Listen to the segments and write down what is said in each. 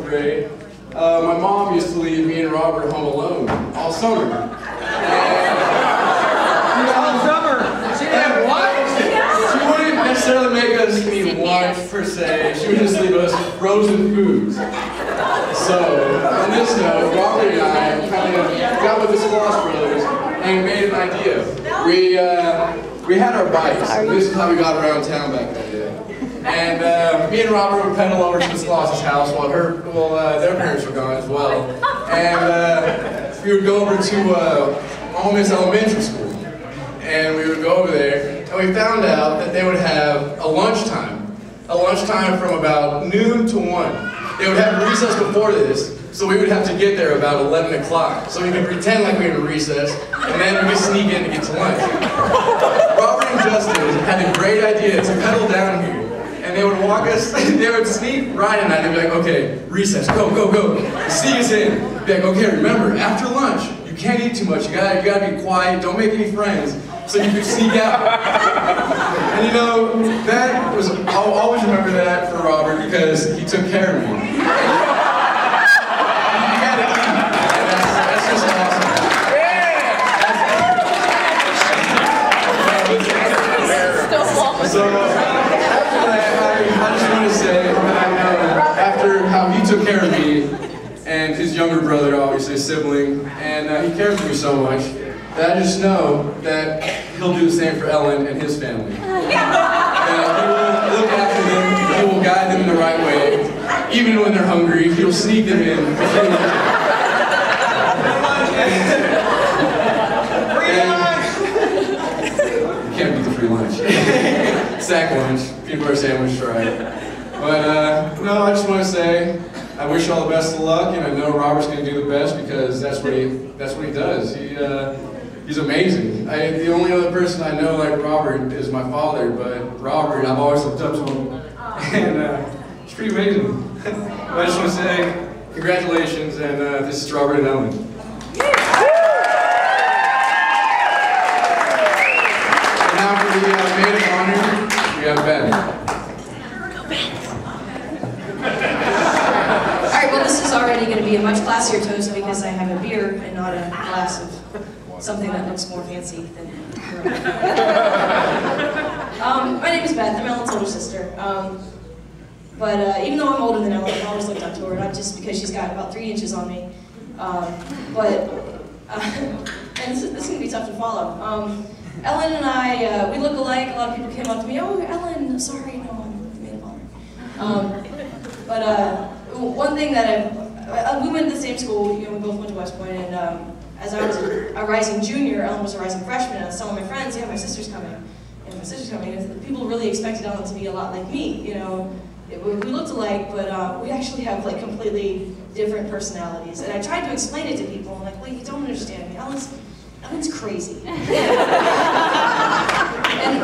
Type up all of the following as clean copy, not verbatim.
grade, my mom used to leave me and Robert home alone all summer. All summer? She didn't what? She wouldn't necessarily make us eat lunch per se. She would just leave us frozen foods. So, on this note, Robert and I kind of got with the Sloss Brothers and made an idea. We had our bikes. This is how we got around town back then. And me and Robert would pedal over to Miss Sloss's house while their parents were gone as well. And we would go over to Ole Miss Elementary School. And we would go over there, and we found out that they would have a lunchtime from about noon to 1. They would have recess before this, so we would have to get there about 11 o'clock. So we could pretend like we were in recess, and then we could sneak in to get to lunch. Robert and Justin had a great idea to pedal down here. And they would walk us, they would sneak Ryan and I, they'd be like, okay, recess, go, go, go. Sneak us in. Be like, okay, remember, after lunch, you can't eat too much. You gotta be quiet, don't make any friends. So you could sneak out. And you know, I'll always remember that for Robert because he took care of me. You gotta eat. That's just awesome. So, I just want to say that after how he took care of me and his younger brother, obviously a sibling, and he cares for me so much that I just know that he'll do the same for Ellen and his family. He will look after them, he will guide them in the right way, even when they're hungry. He'll sneak them in. You can't beat the free lunch. Sack lunch, peanut butter sandwich, try it. But no, I just want to say I wish you all the best of luck, and I know Robert's going to do the best because that's what he does. He's amazing. The only other person I know like Robert is my father, but Robert, I've always looked up to him, and it's pretty amazing. I just want to say congratulations, and this is Robert and Ellen. Now for the maid of honor, we have Ben. Go Ben! Alright, well this is already going to be a much classier toast because I have a beer and not a glass of something that looks more fancy than my name is Beth, I'm Ellen's older sister. But even though I'm older than Ellen, I've always looked up to her, not just because she's got about 3 inches on me. And this is going to be tough to follow. Ellen and I, we look alike. A lot of people came up to me, oh, Ellen, sorry, no, I'm the maid of honor. One thing that we went to the same school, you know, we both went to West Point, and as I was a rising junior, Ellen was a rising freshman, and some of my friends, yeah, my sister's coming, and people really expected Ellen to be a lot like me, you know. We looked alike, but we actually have like completely different personalities, and I tried to explain it to people, I'm like, well, you don't understand me, Ellen's crazy. And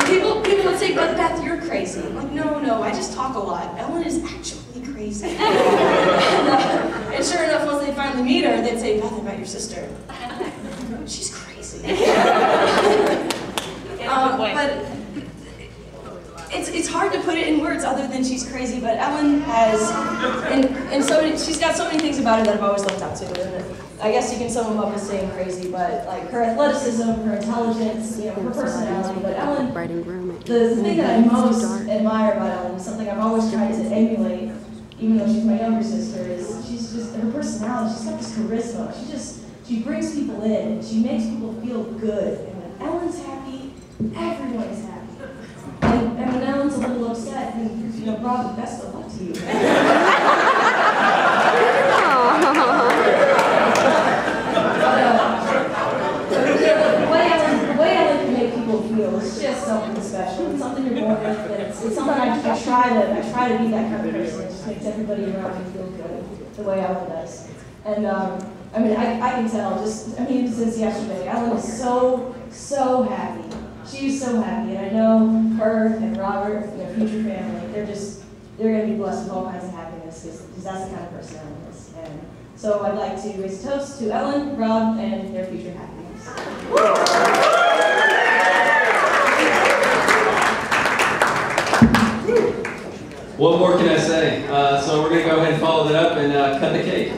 people would say, but Beth, you're crazy. I'm like, no, I just talk a lot. Ellen is actually crazy. And sure enough, once they finally meet her, they'd say, Beth, I met your sister. She's crazy. But it's hard to put it in words other than she's crazy, but Ellen has, and so she's got so many things about her that I've always looked up to. And I guess you can sum them up as saying crazy, but like her athleticism, her intelligence, you know, her personality. But Ellen, the thing that I most admire about Ellen is something I've always tried to emulate, even though she's my younger sister, is she's just, her personality, she's got this charisma. She brings people in, and she makes people feel good. And when Ellen's happy, everyone is happy. And when Ellen's a little upset, then, you know, Rob, best of luck to you. The way Ellen can make people feel is just something special. It's something you're born with, and it's something I try to be that kind of person. It just makes everybody around me feel good, the way Ellen does. And I mean, I can tell since yesterday, Ellen is so happy. She's so happy, and I know her and Robert and their future family, they're going to be blessed with all kinds of happiness because that's the kind of person Ellen is. And so I'd like to raise a toast to Ellen, Rob, and their future happiness. What more can I say? So we're going to go ahead and follow that up and cut the cake.